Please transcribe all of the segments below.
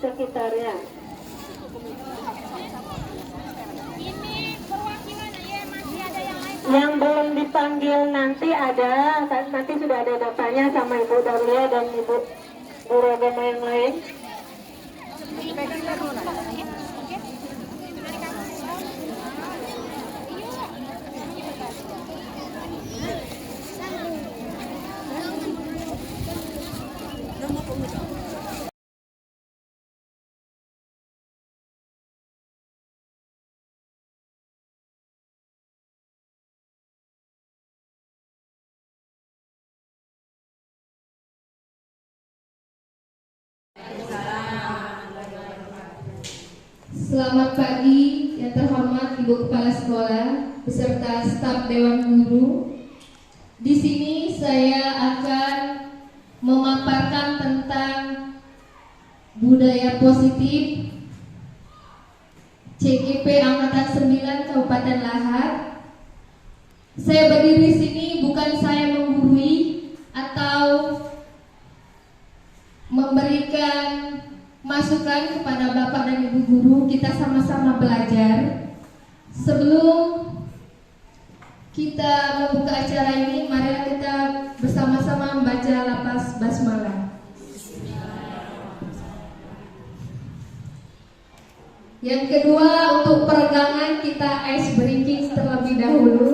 sekitarnya. Yang belum dipanggil nanti sudah ada daftarnya sama Ibu Darlia dan Ibu Rogana yang lain. Selamat pagi yang terhormat Ibu Kepala Sekolah beserta staf Dewan Guru. Di sini saya akan memaparkan tentang budaya positif CGP Angkatan 9 Kabupaten Lahad. Saya berdiri di sini bukan saya menggurui atau memberikan masukan kepada Bapak dan Ibu Guru. Kita sama-sama belajar. Sebelum kita membuka acara ini, marilah kita bersama-sama membaca lafaz basmalah. Yang kedua, untuk peregangan kita ice breaking terlebih dahulu.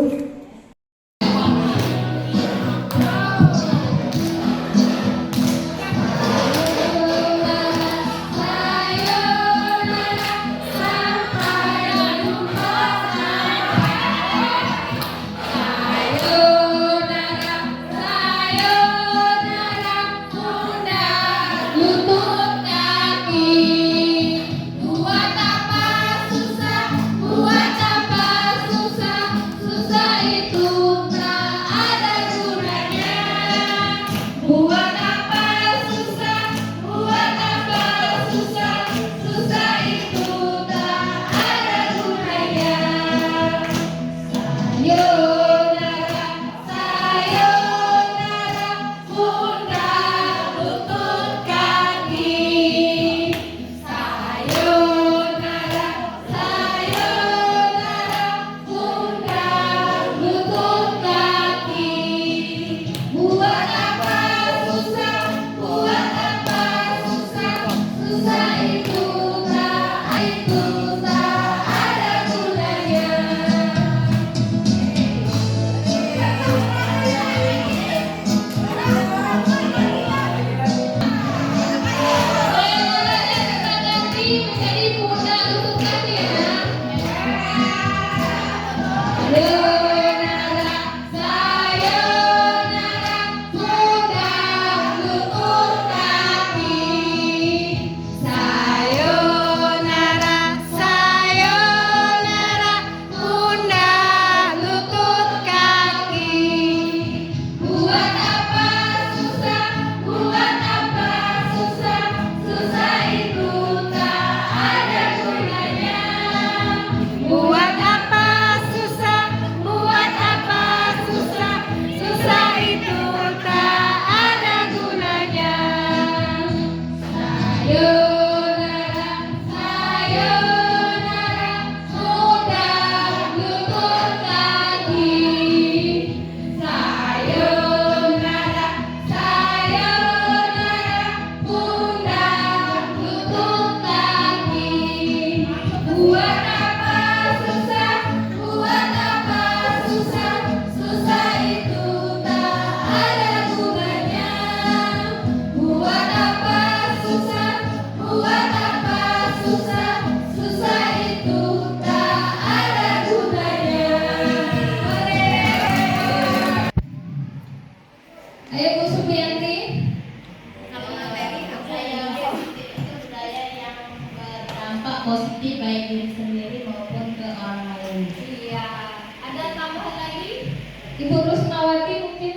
Positif baik diri sendiri maupun ke orang lain. Iya. Ada tambahan lagi? Ibu Rusmawati mungkin?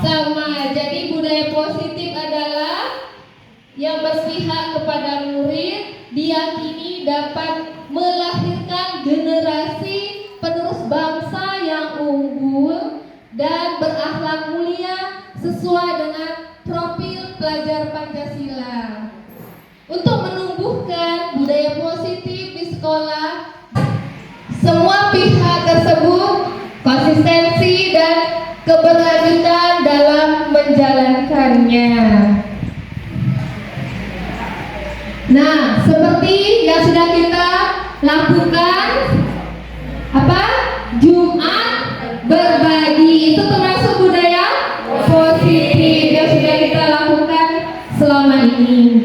Sama. Jadi budaya positif adalah yang berpihak kepada murid, diyakini dapat melahirkan generasi penerus bangsa yang unggul dan berakhlak mulia sesuai dengan profil pelajar nilai positif di sekolah, semua pihak tersebut konsistensi dan keberlanjutan dalam menjalankannya. Nah, seperti yang sudah kita lakukan apa? Jumat berbagi itu termasuk budaya positif yang sudah kita lakukan selama ini.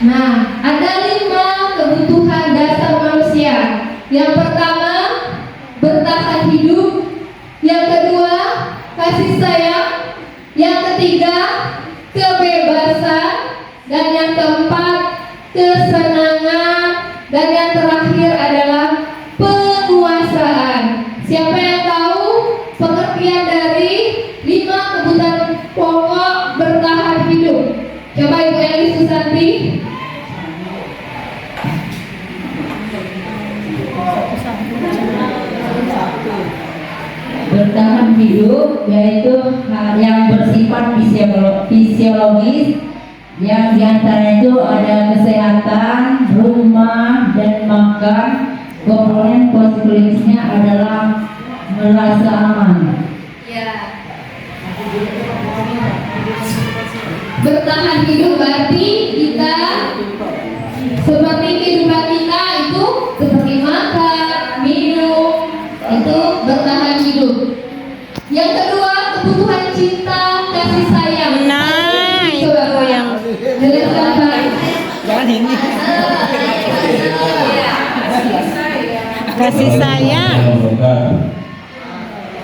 Nah, ada 5 kebutuhan dasar manusia. Yang pertama, bertahan hidup. Yang kedua, kasih sayang. Yang ketiga, kebebasan. Dan yang keempat, kesenangan. Dan yang terakhir adalah penguasaan. Siapa yang tahu pengertian dari 5 kebutuhan pokok bertahan hidup? Coba Ibu Eli Susanti. Bertahan hidup yaitu hal yang bersifat fisiologis, yang diantaranya itu ada kesehatan, rumah, dan makan. Komponen konsekuensinya adalah merasa aman. Ya. Bertahan hidup berarti kita seperti kehidupan kita itu seperti makan, minum, itu bertahan hidup. Yang kedua, kebutuhan cinta, kasih sayang. Nah, itu yang Jangan ini. kasih sayang.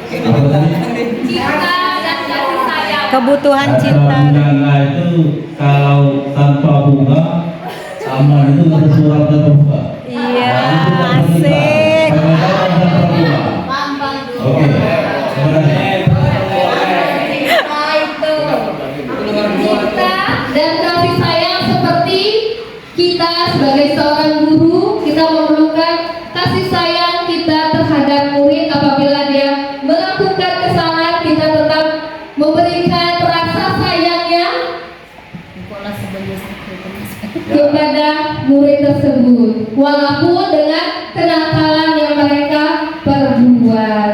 Cinta dan kasih sayang. Kebutuhan cinta. Bunga itu kalau tanpa bunga aman itu nggak surat dan bunga. Iya, asik. Oke. Cinta dan kasih sayang seperti kita sebagai seorang guru, kita memerlukan kasih sayang kita terhadap murid. Apabila dia melakukan kesalahan, kita tetap memberikan rasa sayangnya kepada murid tersebut, walaupun dengan kenakalan yang mereka perbuat.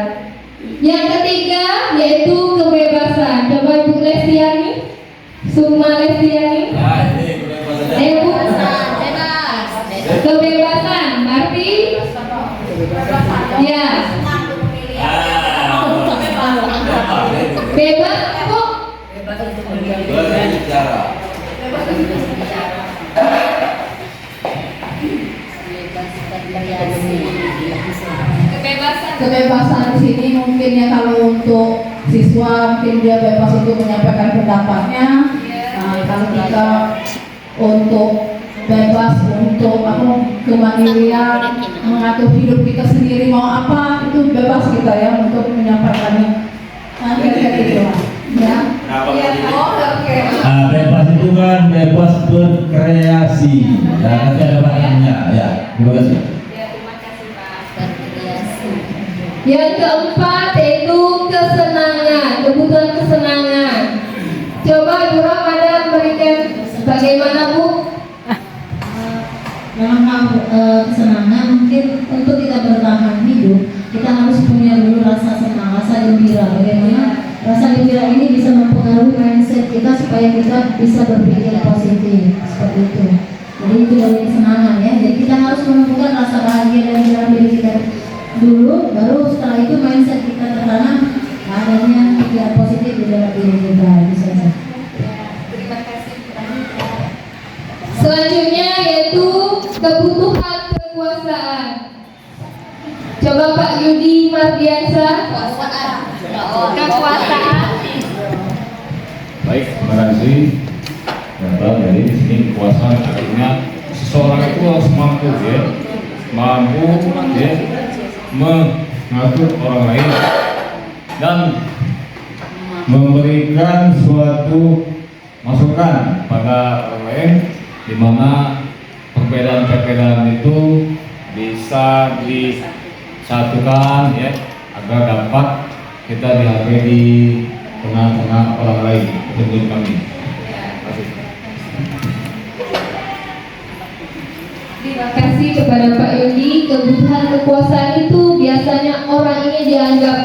Yang ketiga yaitu kebebasan. Coba Ibu Lestiani, Sukma Lestiani. Bu, kebebasan berarti ya bebas kok. Kebebasan di sini mungkin ya, kalau untuk siswa mungkin dia bebas untuk menyampaikan pendapatnya. Nah, kalau kita untuk bebas untuk kemandirian, mengatur hidup kita sendiri mau apa itu bebas kita ya untuk menyampaikannya. Nah, kayak gitu lah. Ya. Oke. Nah, bebas itu kan bebas berkreasi. Nah, nanti ada bahannya ya. Terima kasih. Yang keempat yaitu kesenangan, kebutuhan kesenangan. Coba Ibu Ramadan berikan bagaimana Bu? Dalam hal kesenangan, mungkin untuk kita bertahan hidup kita harus punya dulu rasa senang, rasa gembira. Bagaimana rasa gembira ini bisa mempengaruhi mindset kita supaya kita bisa berpikir positif seperti itu. Jadi itu dari kesenangan ya. Jadi kita harus menemukan rasa bahagia dari dalam diri kita dulu, baru setelah itu mindset kita tertanam adanya pikiran positif di dalam diri kita. Bisa. Terima kasih. Selanjutnya yaitu kebutuhan kekuasaan. Coba Pak Yudi Mardiansa. Kekuasaan. Baik, terima kasih. Jadi di sini kekuasaan artinya seseorang itu harus mampu ya, mengatur orang lain dan memberikan suatu masukan pada orang lain, di mana perbedaan-perbedaan itu bisa disatukan ya, agar dapat kita dihargai di tengah-tengah orang lain. Menurut kami. Terima kasih kepada Pak Yundi. Kebutuhan kekuasaan itu biasanya orang ini dianggap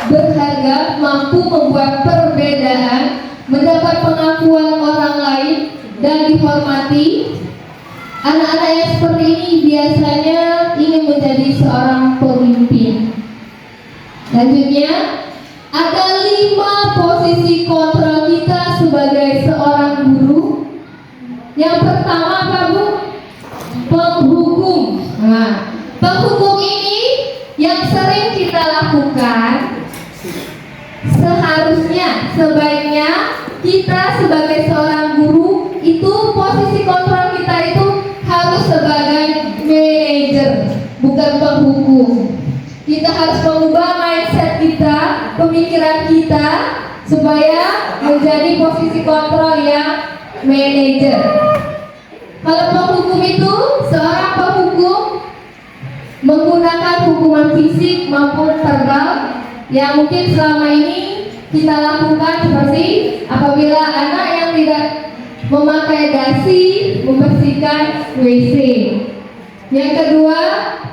berharga, mampu membuat perbedaan, mendapat pengakuan orang lain, dan dihormati. Anak-anak yang seperti ini biasanya ingin menjadi seorang pemimpin. Selanjutnya, ada 5 posisi kontrol kita sebagai seorang guru. Yang pertama apa, Bu? Penghukum. Nah, penghukum ini yang sering kita lakukan. Sebaiknya kita sebagai seorang guru itu posisi kontrol kita itu harus sebagai manajer, bukan penghukum. Kita harus mengubah mindset kita, pemikiran kita, supaya menjadi posisi kontrol yang manajer. Kalau penghukum itu, seorang penghukum menggunakan hukuman fisik maupun verbal yang mungkin selama ini kita lakukan, seperti apabila anak yang tidak memakai dasi membersihkan WC. Yang kedua,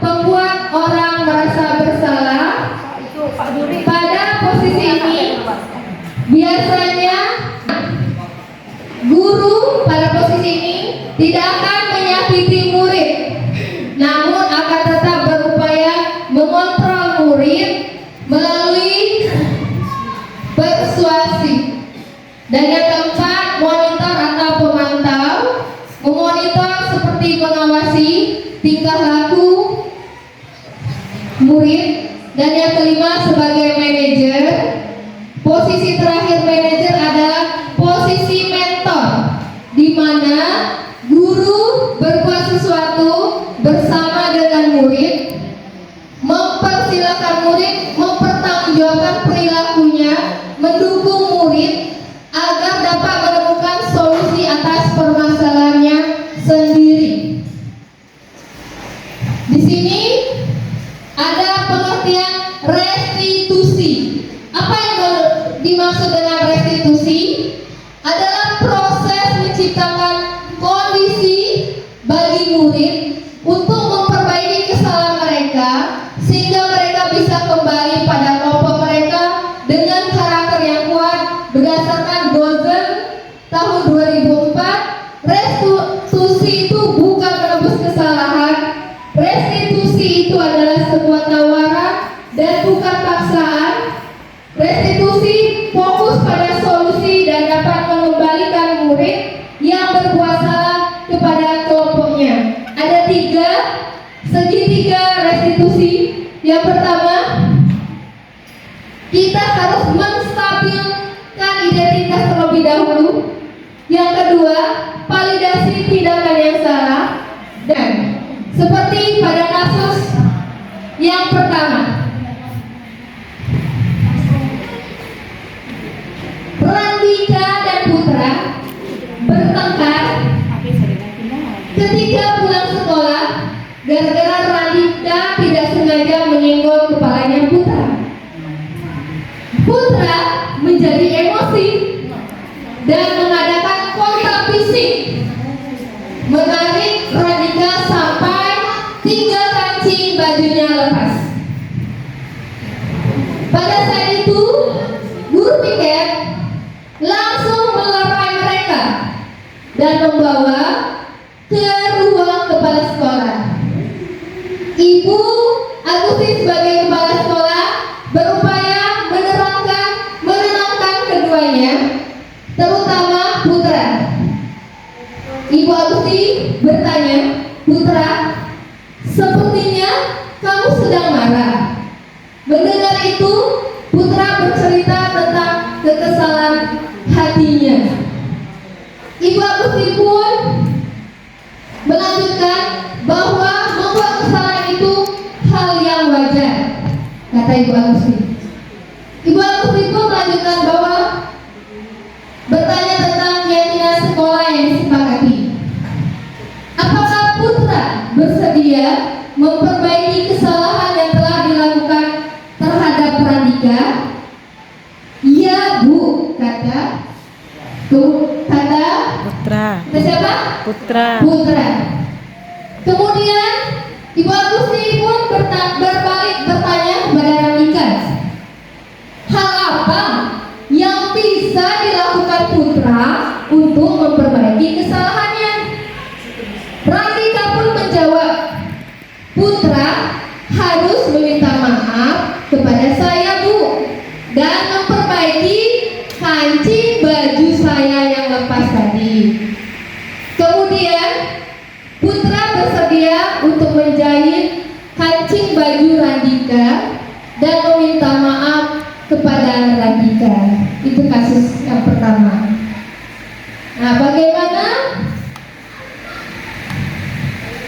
membuat orang merasa bersalah. Pada posisi ini biasanya guru pada posisi ini tidak akan menyakiti murid, namun akan tetap berupaya mengontrol murid melalui persuasi. Dan yang keempat, monitor atau pemantau, memonitor seperti mengawasi tingkah laku murid. Dan yang kelima, sebagai manajer, posisi terakhir manajer adalah posisi mentor, di mana guru berbuat sesuatu bersama dengan murid, mempersilahkan murid mempertanggungjawabkan perilakunya, mendukung murid agar dapat menemukan solusi atas permasalahannya sendiri. Di sini ada pengertian restitusi. Apa yang dimaksud dengan restitusi? Adalah proses menciptakan kondisi bagi murid untuk memperbaiki kesalahan mereka, sehingga mereka bisa kembali pada kelompok mereka dengan karakter yang kuat. Berdasarkan Gozen tahun 2004, restitusi itu bukan menebus kesalahan. Restitusi itu adalah sebuah tawaran dan bukan paksaan. Restitusi fokus pada solusi dan dapat mengembalikan murid yang berbuat salah kepada kelompoknya. Ada 3 segitiga restitusi. Yang pertama, kita harus menstabilkan identitas terlebih dahulu. Yang kedua, validasi tindakan yang salah. Dan seperti pada kasus yang pertama, Randika dan Putra bertengkar ketika pulang sekolah gara-gara Randika tidak sengaja menyenggol kepalanya Putra. Putra menjadi emosi dan mengadakan kontak fisik, menarik Randika sampai 3 kancing bajunya lepas. Pada saat itu, guru piket langsung melerai mereka dan membawa ke ruang kepala sekolah. Ibu Agusti sebagai kepala sekolah berupaya menenangkan keduanya, terutama Putra. Ibu Agusti bertanya, "Putra, sepertinya kamu sedang marah." Mendengar itu, Putra bercerita tentang kekesalan hatinya. Ibu Agusti pun melanjutkan bahwa membuat kesalahan itu hal yang wajar, kata Ibu Agusti. Ibu Agusti pun melanjutkan bahwa bertanya tentang keyakinan sekolah yang disepakati. Apakah Putra bersedia memperbaiki kesalahan yang telah dilakukan terhadap Randika? "Ya, Bu," kata Putra. siapa? Putra. Putra. Kemudian Ibu Agusti pun berbalik bertanya kepada Randika, hal apa yang bisa dilakukan putra untuk memperbaiki kesalahannya? Randika pun menjawab, putra harus meminta maaf kepada saya, Bu, dan memperbaiki kancing baju saya yang lepas tadi. Kemudian putra bersedia untuk menjahit kancing baju Randika dan meminta maaf kepada Randika. Itu kasus yang pertama. Nah, bagaimana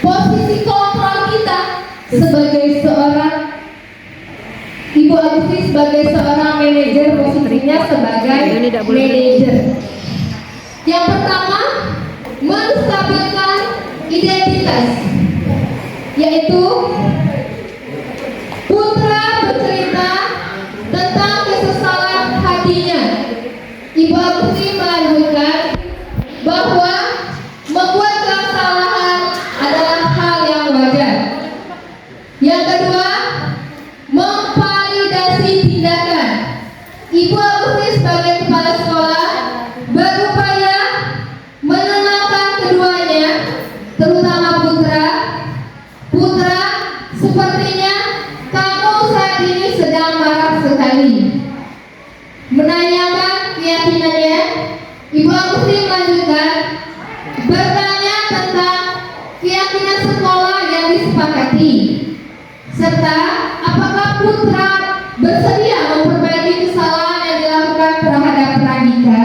posisi kontrol kita sebagai seorang Ibu Agusti, sebagai seorang manajer, posisinya sebagai manajer? Yang pertama, menstabilkan identitas, yaitu putra bercerita tentang kesesalan hatinya. Ibu Agusti melanjutkan bahwa membuat kesalahan adalah hal yang wajar. Yang kedua, memvalidasi tindakan. Ibu Agusti sebagai kepala sekolah berupaya menenangkan keduanya, terutama putra. Putra, sepertinya kamu saat ini sedang marah sekali. Menanyakan keyakinannya, Ibu Agusti melanjutkan bertanya tentang keyakinan sekolah yang disepakati, serta apakah putra bersedia memperbaiki kesalahan yang dilakukan terhadap Randika.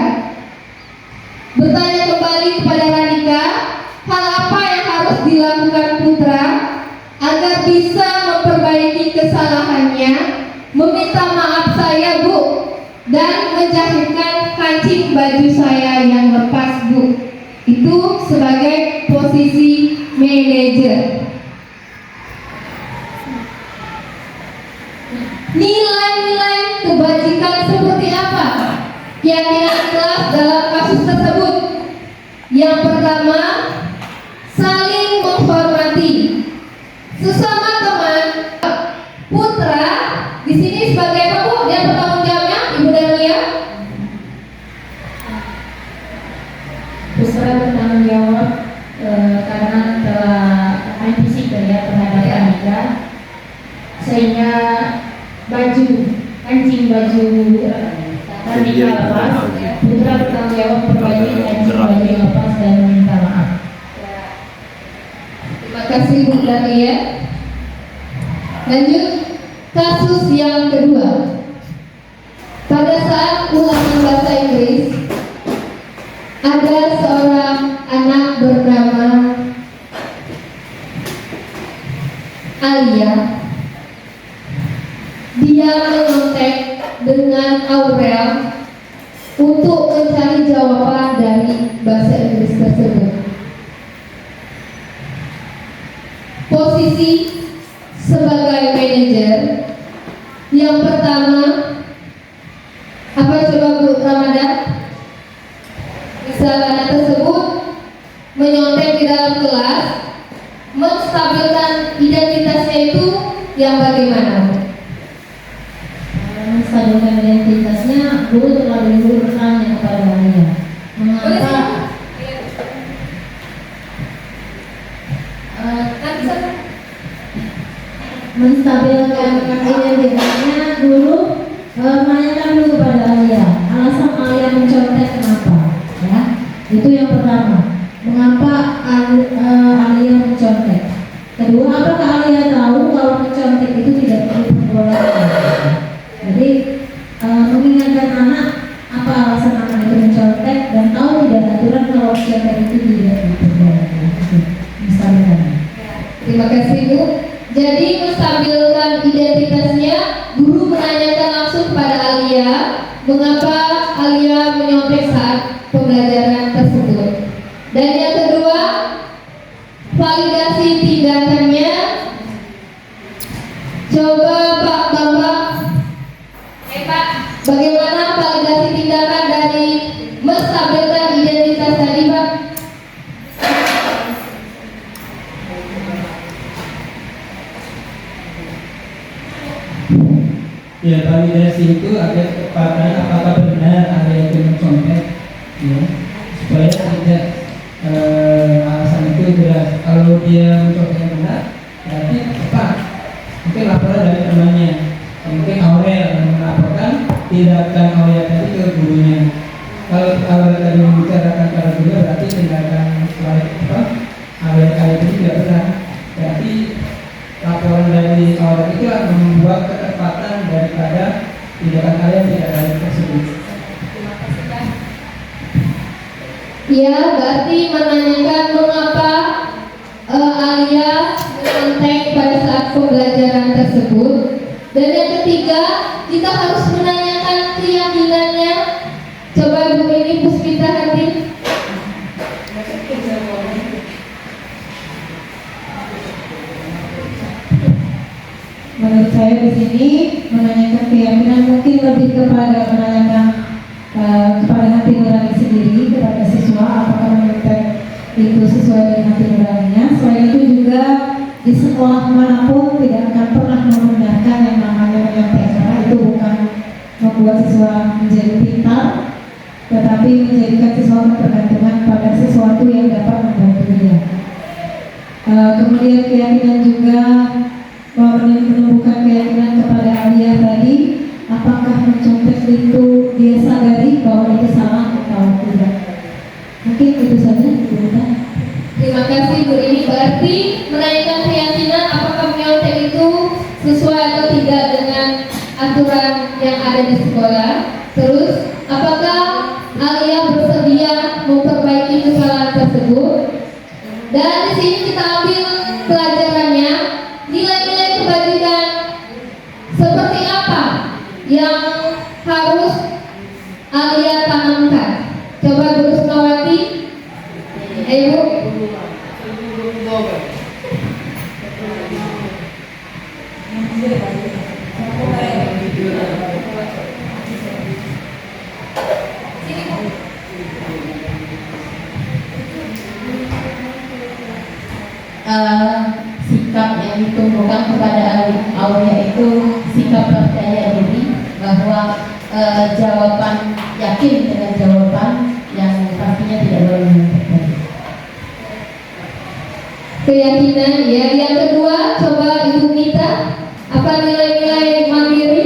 Bertanya kembali kepada Randika, hal apa yang harus dilakukan putra agar bisa memperbaiki kesalahannya, meminta maaf saya, Bu, dan menjahitkan kancing baju saya yang lepas, Bu. Itu sebagai posisi manajer. Nilai-nilai kebajikan seperti apa keyakinan kelas dalam kasus tersebut? Yang pertama, saling menghormati sesama teman. Putra di sini sebagai apa, Bu? Dia bertanggung jawabnya, Ibu Dahlia. Putra bertanggung jawab karena telah antisipasi ya terhadap Randika, sehingga kancing baju Randika lepas. Putra bertanggung jawab memperbaiki kancing baju yang lepas dan meminta maaf. Terima kasih, Bu Dahlia. Lanjut, kasus yang kedua. Pada saat ulangan bahasa Inggris, ada seorang anak bernama Alia. Dia mengontak dengan Aurel untuk mencari jawaban dari bahasa Inggris tersebut. Posisi sebagai manajer, yang pertama, apa coba Bu Ramadan? Misal anak tersebut menyontek di dalam kelas, menstabilkan identitasnya itu yang bagaimana? Menstabilkan identitasnya, guru terlebih dahulu bertanya kepada Alia, mengapa menstabilkan identitasnya, guru menanyakan dulu kepada Alia alasan Alia mencontek kenapa, ya. Itu yang pertama, mengapa Alia mencontek. Kedua, apakah Alia tahu kalau mencontek itu tidak diperbolehkan. Jadi mengingatkan anak apa alasan anak itu mencontek dan tahu tidak aturan kalau mencontek itu tidak diperbolehkan. Misalnya. Terima kasih, Bu. Jadi menstabilkan identitasnya, guru menanyakan langsung pada Alia mengapa Alia menyontek saat pembelajaran tersebut. Dan yang kedua, validasi tindakannya. Coba Pak Bambang, Pak, bagaimana validasi tindakan dari menstabilkan identitas tadi, Pak? Ya, validasi itu ada kecepatan apakah benar Alia itu mencontek, ya, supaya tidak alasan itu jelas. Kalau dia menconteknya benar, berarti tepat. Mungkin laporan dari temannya, mungkin Aurel yang melaporkan tindakan Aurel tadi ke gurunya. Kalau Aurel tadi membicarakan pada gurunya, berarti tindakan Aurel itu tidak benar. Berarti laporan dari Aurel itu akan membuat ketepatan daripada tindakan kalian tidak baik tersebut. Ya, berarti menanyakan mengapa Alia mencontek pada saat pembelajaran tersebut. Dan yang ketiga, kita harus menanyakan keyakinannya. Coba Bu ini Puspita Hati. Menurut saya di sini menanyakan keyakinan mungkin lebih kepada menanyakan kepada hati nurani sendiri, kepada siswa apakah menyontek itu sesuai dengan hati nuraninya. Selain itu juga di sekolah manapun tidak akan pernah membenarkan yang namanya menyontek, karena itu bukan membuat siswa menjadi pintar, tetapi menjadikan siswa ketergantungan pada sesuatu yang dapat membantu dia. Kemudian keyakinan juga menemukan keyakinan kepada Alia tadi, apakah mencontek itu dia sadari bahwa itu salah atau tidak. Mungkin itu saja. Terima kasih Bu Rini. Berarti menanyakan keyakinan apakah menyontek itu sesuai atau tidak dengan aturan yang ada di sekolah. Terus apakah Alia bersedia memperbaiki kesalahan tersebut. Dan di sini kita ambil pelajarannya, nilai-nilai kebajikan seperti apa yang harus Alia tanamkan. Coba Bu Rusmawati. Ayo Bu. Sikap yang ditumbuhkan kepada Aulia itu sikap percaya diri, bahwa jawaban yakin dengan jawaban yang pastinya tidak boleh menyontek. Keyakinan ya. Yang kedua, coba Ibu Mita, apa nilai-nilai mandiri?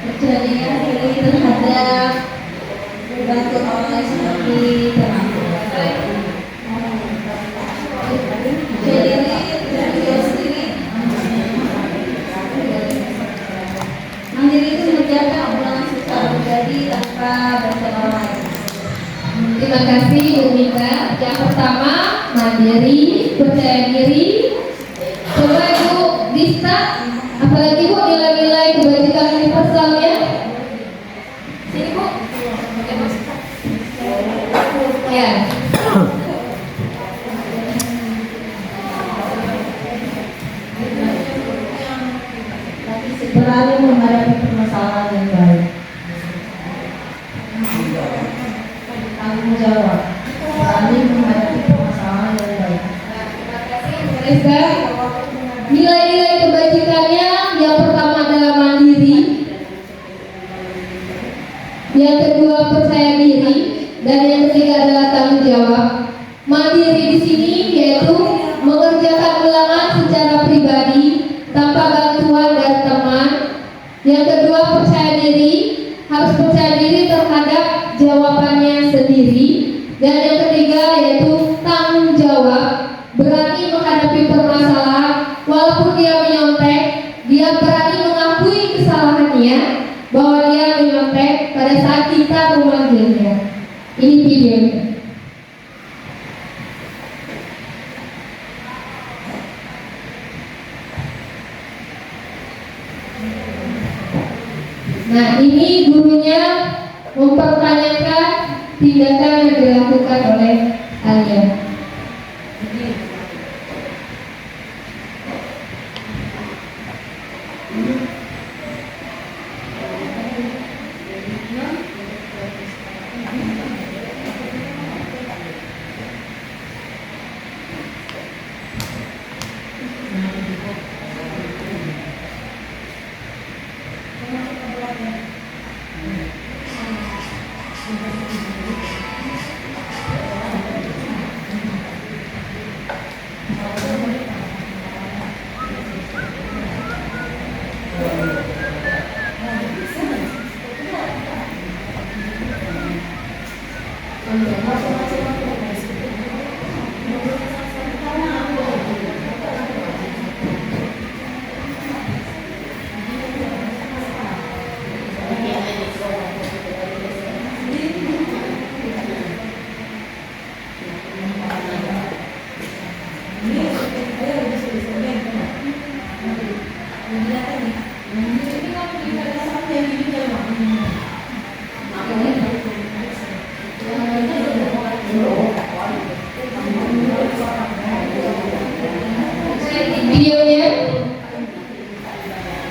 Percaya diri terhadap membantu orang lain seperti termasuk percaya diri terhadap diri sendiri. Mandiri itu menjaga orang secara pribadi tanpa bantuan orang lain. Terima kasih Bu Mita. Yang pertama, mandiri, percaya diri. Coba Ibu Dista, apalagi Bu nilai-nilai kebajikan universalnya. Sini Bu. Ya. Berani menghadapi permasalahan yang baik. Tanggung jawab. Berani menghadapi permasalahan yang baik. Terima kasih Bu Reza. Nilai-nilai kebajikannya yang pertama adalah mandiri, yang kedua percaya diri, dan yang ketiga adalah tanggung jawab. Mandiri di sini yaitu mengerjakan ulangan secara pribadi tanpa bantuan dari teman. Yang kedua percaya diri, harus percaya diri terhadap jawabannya sendiri. Dan yang ketiga yaitu tanggung jawab, berani menghadapi permasalahan. Walaupun dia menyontek, dia berani mengakui kesalahannya, bahwa dia menyontek pada saat kita memanggilnya. Ini videonya. Nah, ini gurunya mempertanyakan tindakan yang dilakukan oleh Alia.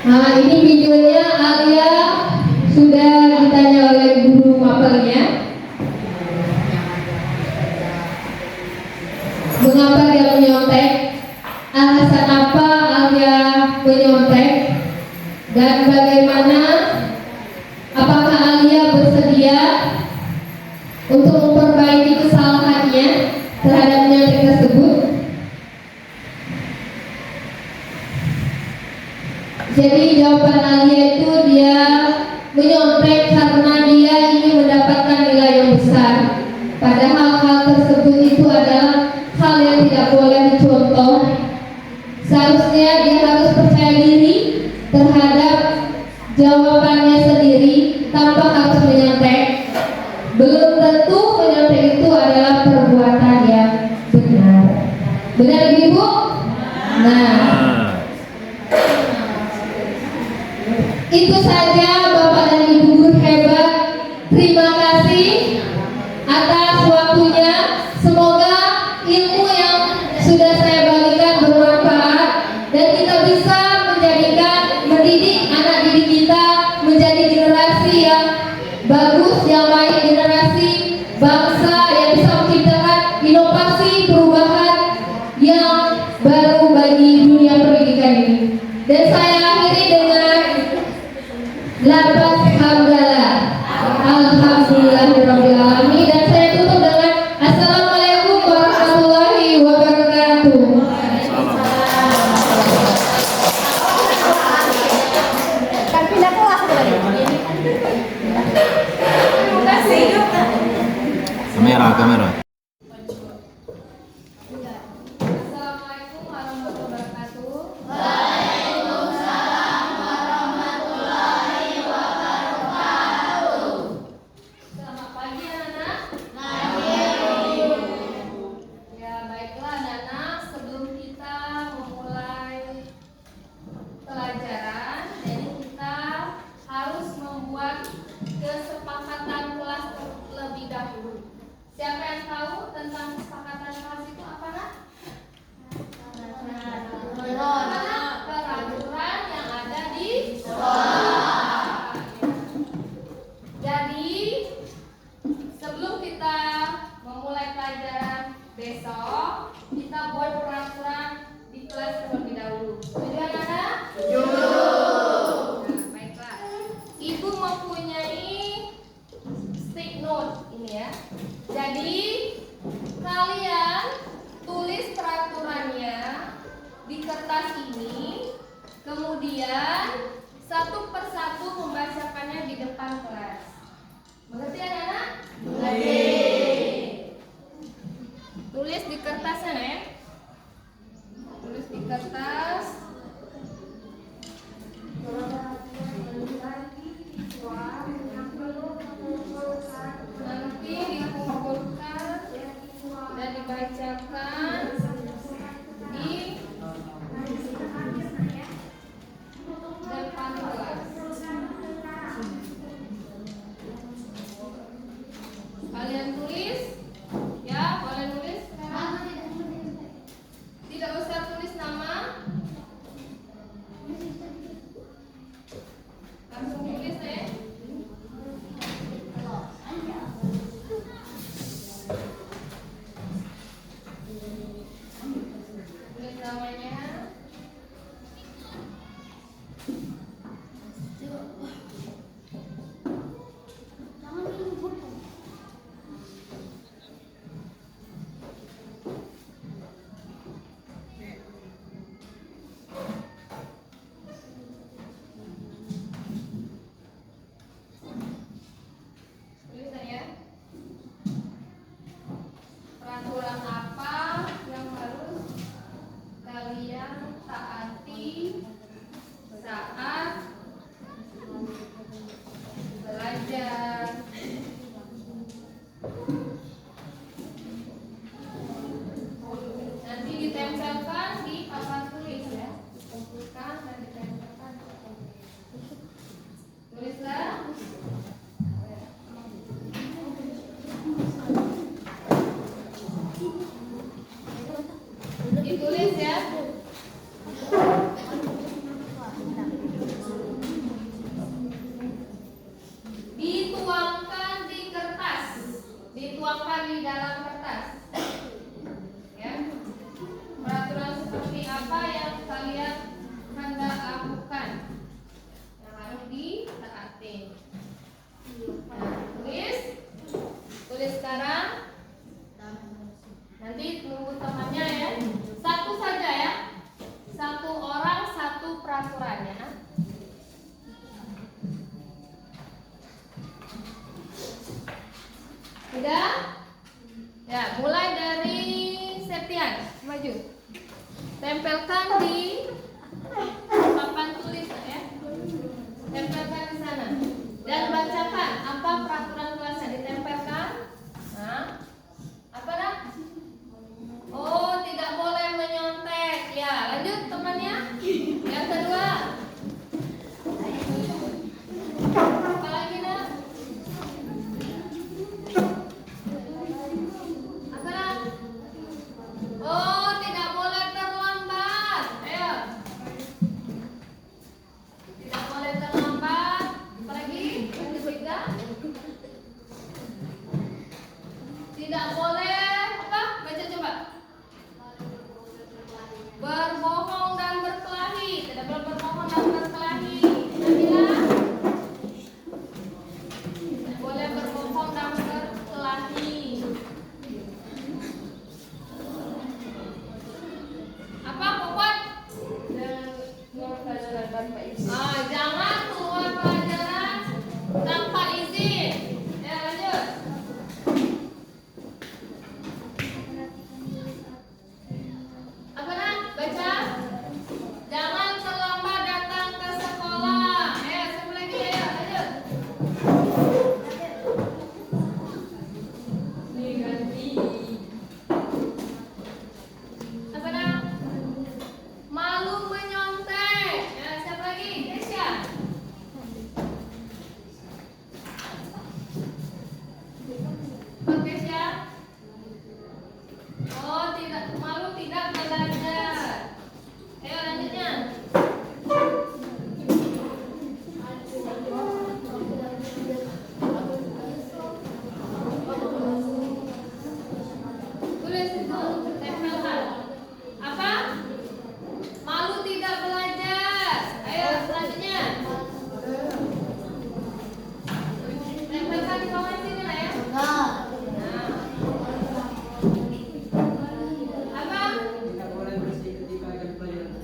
Nah, ini videonya Alia sudah ditanya oleh guru mapelnya. Mengapa dia menyontek? Alasan apa Alia menyontek? Dan bagaimana? Apakah Alia bersedia untuk memperbaiki kesalahannya terhadap nyontek tersebut? Jadi jawaban Alia itu dia menyontek karena dia ingin mendapatkan nilai yang besar. Padahal hal tersebut itu adalah hal yang tidak boleh dicontoh. Seharusnya dia harus percaya diri terhadap jawabannya sendiri tanpa harus menyontek. Belum tentu menyontek itu adalah perbuatan yang benar. Benar Ibu? Nah, itu saja Bapak dan Ibu guru hebat. Terima kasih atas waktunya. Semoga ilmu yang sudah saya bagikan bermanfaat dan kita bisa mendidik anak didik kita menjadi generasi yang bagus, yang baik, generasi bangsa yang bisa menciptakan inovasi perubahan yang baru bagi dunia pendidikan ini. Dan saya akhiri dengan lafaz hamdalah. Alhamdulillahirabbil alamin, dan saya tutup dengan assalamualaikum warahmatullahi wabarakatuh. Kamera. Assalamualaikum warahmatullahi wabarakatuh. Selamat pagi anak-anak. Ya baiklah anak-anak, sebelum kita memulai pelajaran, jadi kita harus membuat kesepakatan kelas terlebih dahulu. Siapa yang tahu tentang kesepakatan kelas itu apa nak? Peraturan yang ada di sekolah. Jadi sebelum kita memulai pelajaran besok, kita buat peraturan di kelas terlebih dahulu. Setuju anak-anak? Nah, baiklah. Ibu mempunyai stick note ini ya. Jadi kalian tulis peraturannya di kertas ini, kemudian satu persatu membacakannya di depan kelas. Mengerti anak-anak? Mengerti. Tulis di kertasnya ya. Tulis di kertas. Nanti dikumpulkan dan dibacakan di depan kelas. Kalian tulis ya, boleh nulis. Tidak usah tulis nama, langsung tulis ya. Tulis namanya. Tulisan ya. Peraturan apa yang harus kalian taati saat belajar? Nanti ditempelkan di papan tulis ya. Dikumpulkan dan ditempelkan. Tulislah. Ditulis ya. pelajaran ya. Udah? Ya, mulai dari Septian, maju. Tempelkan di papan tulis ya. Tempelkan di sana. Dan bacakan apa peraturan kelasnya, ditempelkan. Nah, apa dah? Oh, tidak boleh menyontek. Ya, lanjut temannya. Yang kedua. Apa lagi dah? Apa dah? Oh, tidak boleh terlambat. Ayo. Tidak boleh terlambat. Apa lagi? Yang ketiga. Tidak boleh apa? Baca coba. Berbohong dan berkelahi. Tidak boleh berbohong dan berkelahi. Nabila. Tidak boleh berbohong dan berkelahi. Apa Popon? Jangan keluar pelajaran tanpa izin. Ya, lanjut. Apa nak? Baca. Jangan terlambat datang ke sekolah. Siapa lagi? Ayo, lanjut. Nih ganti. Apa nak? Malu menyontek. Siapa lagi? Kesya. Pak Kesya. Oh, tidak malu tidak belajar. Ayo lanjutnya. Tulis itu, tempelkan. Apa? Malu tidak belajar. Ayo selanjutnya. Tempelkan di bawah sini lah ya. Nah. Apa? Tidak boleh bersih ketika jam pelajaran.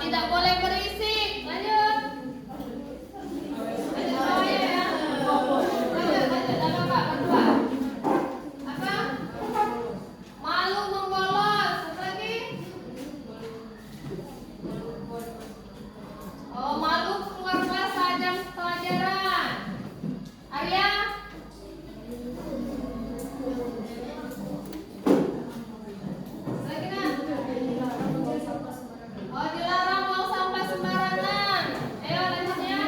Tidak boleh berisik. Lanjut. Lanjut bawah ya. Lanjut. Apa Pak? Berdua. Apa? Malu membolos. Apa lagi? Oh, malu keluar kelas saat jam pelajaran. Arya? Lagi nak? Oh, dilarang buang sampah sembarangan. Ayo lanjutnya.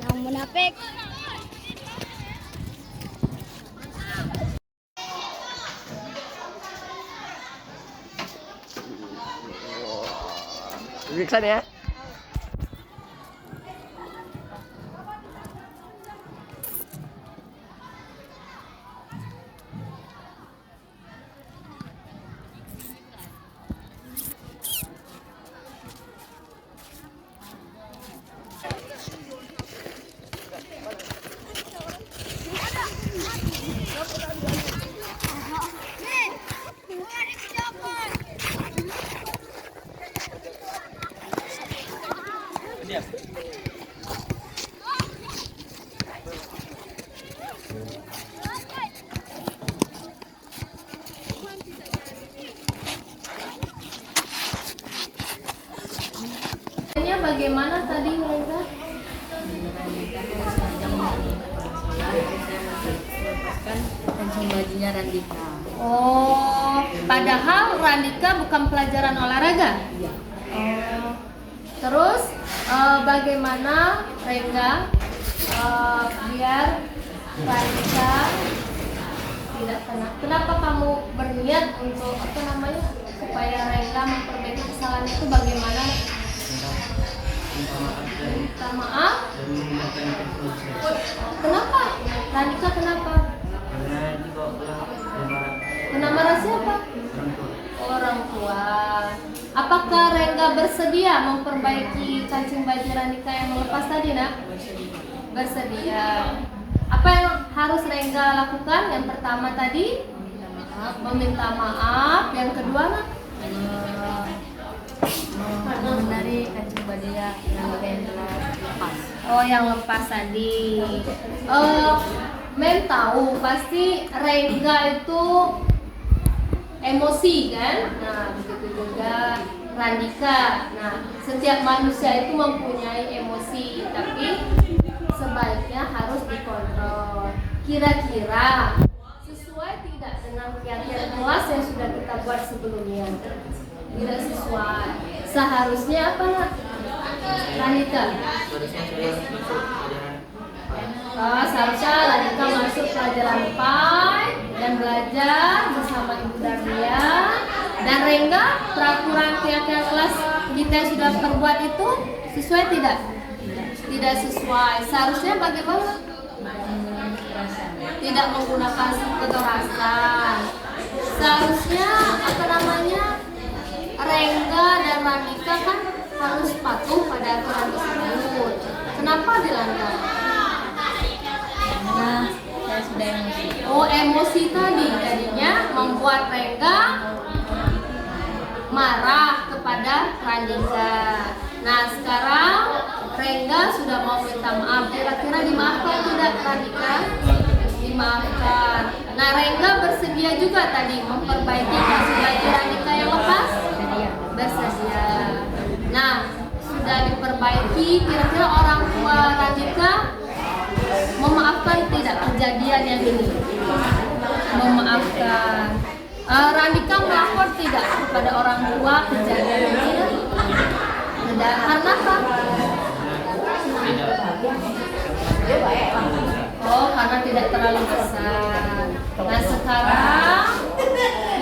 Yang munafik. Periksa ya. Bagaimana tadi mereka? Kancing bajunya Randika. Oh, padahal Randika bukan pelajaran olahraga. Oh. Terus bagaimana Rengga biar Randika tidak kena? Kenapa kamu berniat untuk supaya Rengga memperbaiki kesalahan itu? Bagaimana? Minta maaf. Kenapa? Randika kenapa? Kena marah siapa? Orang tua. Apakah Rengga bersedia memperbaiki kancing baju Randika yang melepas tadi, nak? Bersedia. Apa yang harus Rengga lakukan? Yang pertama tadi meminta maaf. Yang kedua, nak? Mengenari kancing baju yang lepas. Oh, yang lepas tadi. Mem tahu pasti Rengga itu emosi kan? Nah, begitu juga Randika. Nah, setiap manusia itu mempunyai emosi, tapi sebaiknya harus dikontrol. Kira-kira sesuai tidak dengan kegiatan kelas yang sudah kita buat sebelumnya? Tidak sesuai. Seharusnya apa, nak? Randika? Seharusnya Randika masuk pelajaran PAI dan belajar bersama Ibu Darlia. Dan Rengga, peraturan kegiatan kelas kita yang sudah perbuat itu sesuai tidak? Tidak sesuai. Seharusnya bagaimana? Tidak menggunakan kekerasan. Seharusnya Rengga dan Randika kan harus patuh pada aturan tersebut. Kenapa dilanggar? Karena saya sudah emosi. Oh, emosi tadi jadinya membuat Rengga marah kepada Randika. Nah, sekarang Rengga sudah mau minta maaf. Kira-kira dimaafkan tidak Randika? Dimaafkan. Nah, Rengga bersedia juga tadi memperbaiki kancing baju Randika yang lepas? Bersedia. Nah, sudah diperbaiki. Kira-kira orang tua Randika memaafkan tidak kejadian yang ini? Memaafkan. Randika melapor tidak kepada orang tua kejadian ini? Tidak. Karena apa? Oh, karena tidak terlalu besar. Nah, sekarang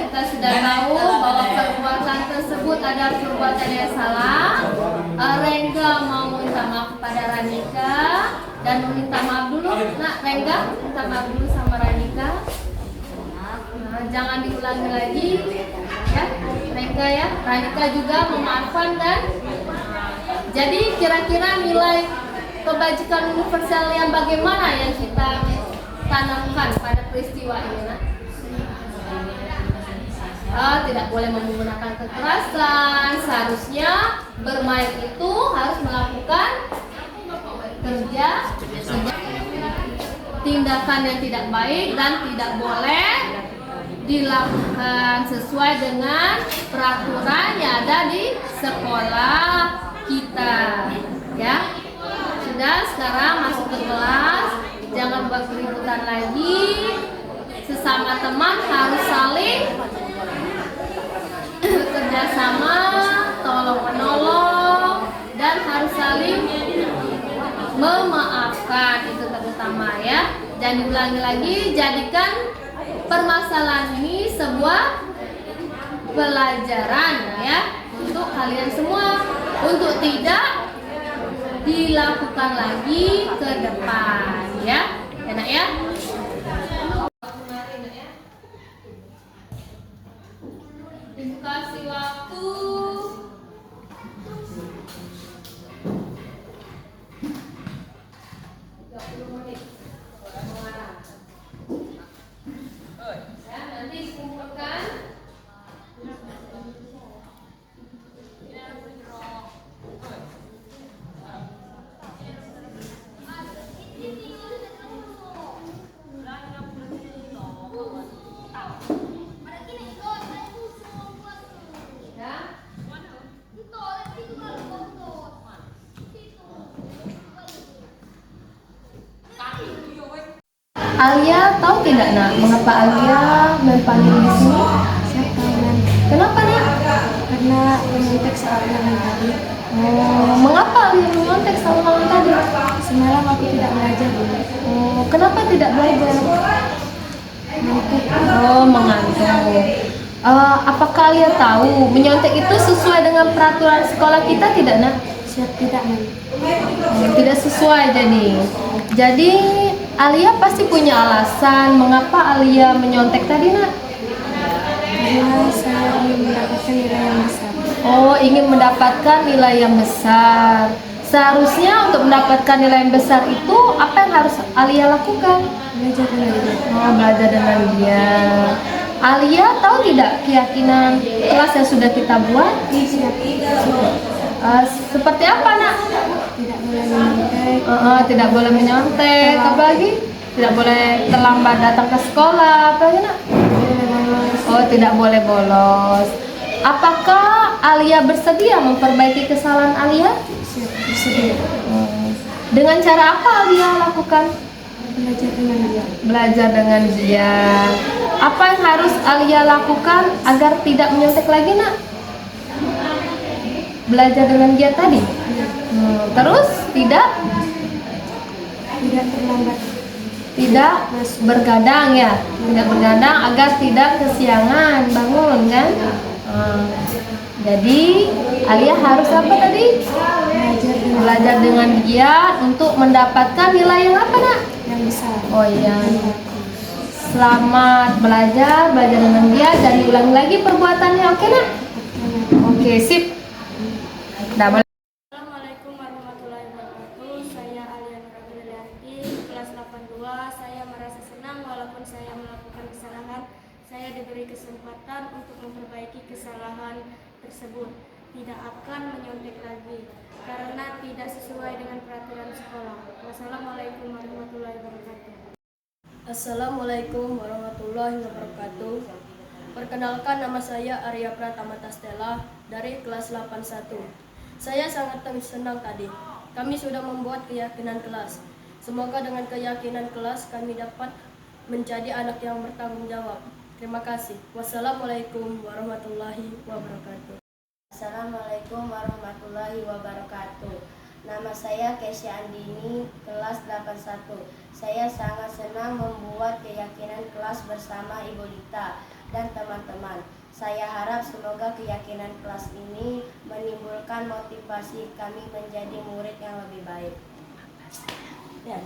kita sudah tahu bahwa perbuatan tersebut adalah perbuatan yang salah. Rengga mau minta maaf kepada Randika dan meminta maaf dulu. Nah, Rengga minta maaf dulu sama Randika. Nah, jangan diulangi lagi, ya, Rengga ya. Randika juga memaafkan kan? Jadi kira-kira nilai kebajikan universal yang bagaimana yang kita tanamkan pada peristiwa ini, nak? Tidak boleh menggunakan kekerasan. Seharusnya bermain itu harus melakukan kerja tindakan yang tidak baik dan tidak boleh dilakukan sesuai dengan peraturan yang ada di sekolah kita, ya. Sudah, sekarang masuk ke kelas. Jangan buat keributan lagi. Sesama teman harus saling bekerjasama, tolong menolong, dan harus saling memaafkan. Itu terutama, ya. Jangan diulangi lagi. Jadikan permasalahan ini sebuah pelajaran ya untuk kalian semua, untuk tidak dilakukan lagi ke depan ya, enak ya. Ibu kasih waktu 30 menit. Ya, nanti kumpulkan. Alia tahu tidak nak mengapa Alia mempanggil di sini? Siapa yang Kenapa nak? karena menyontek soal ulangan tadi. Oh, mengapa Alia mengontek soal ulangan tadi? Semalam aku tidak belajar dulu. Oh, kenapa tidak belajar? Oh, mengantuk. Apakah Alia tahu menyontek itu sesuai dengan peraturan sekolah kita tidak nak? Siap tidak man. Tidak sesuai jadi Alia pasti punya alasan mengapa Alia menyontek tadi nak. Karena saya ingin mendapatkan nilai yang besar. Oh, ingin mendapatkan nilai yang besar. Seharusnya untuk mendapatkan nilai yang besar itu apa yang harus Alia lakukan? Belajar dengan dia. Oh, belajar dengan dia. Alia tahu tidak keyakinan kelas yang sudah kita buat? Siap. Seperti apa nak? Tidak boleh menyontek. Tidak boleh menyontek, apalagi tidak boleh terlambat datang ke sekolah, apalagi nak? Boleh bolos. Oh, tidak boleh bolos. Apakah Alia bersedia memperbaiki kesalahan Alia? Siap. Bersedia. Dengan cara apa Alia lakukan? Belajar dengan dia. Belajar dengan dia. Apa yang harus Alia lakukan agar tidak menyontek lagi nak? Belajar dengan dia tadi. Terus tidak terlambat. tidak bergadang ya, tidak bergadang agar tidak kesiangan bangun kan. Jadi Alia harus apa tadi? Belajar dengan giat untuk mendapatkan nilai yang apa nak? Yang besar. Oh iya. Selamat belajar dengan giat dan diulangi lagi perbuatannya, oke nak? Oke, sip. Dah boleh. Assalamualaikum warahmatullahi wabarakatuh. Saya Alia Nurabilianti, kelas 82. Saya merasa senang walaupun saya melakukan kesalahan. Saya diberi kesempatan untuk memperbaiki kesalahan tersebut. Tidak akan menyontek lagi karena tidak sesuai dengan peraturan sekolah. Wassalamualaikum warahmatullahi wabarakatuh. Assalamualaikum warahmatullahi wabarakatuh. Perkenalkan, nama saya Arya Pratama Tastela dari kelas 81. Saya sangat senang tadi. Kami sudah membuat keyakinan kelas. Semoga dengan keyakinan kelas kami dapat menjadi anak yang bertanggung jawab. Terima kasih. Wassalamualaikum warahmatullahi wabarakatuh. Assalamualaikum warahmatullahi wabarakatuh. Nama saya Kesya Andini, kelas 81. Saya sangat senang membuat keyakinan kelas bersama Ibu Lita dan teman-teman. Saya harap semoga keyakinan kelas ini menimbulkan motivasi kami menjadi murid yang lebih baik. Ya,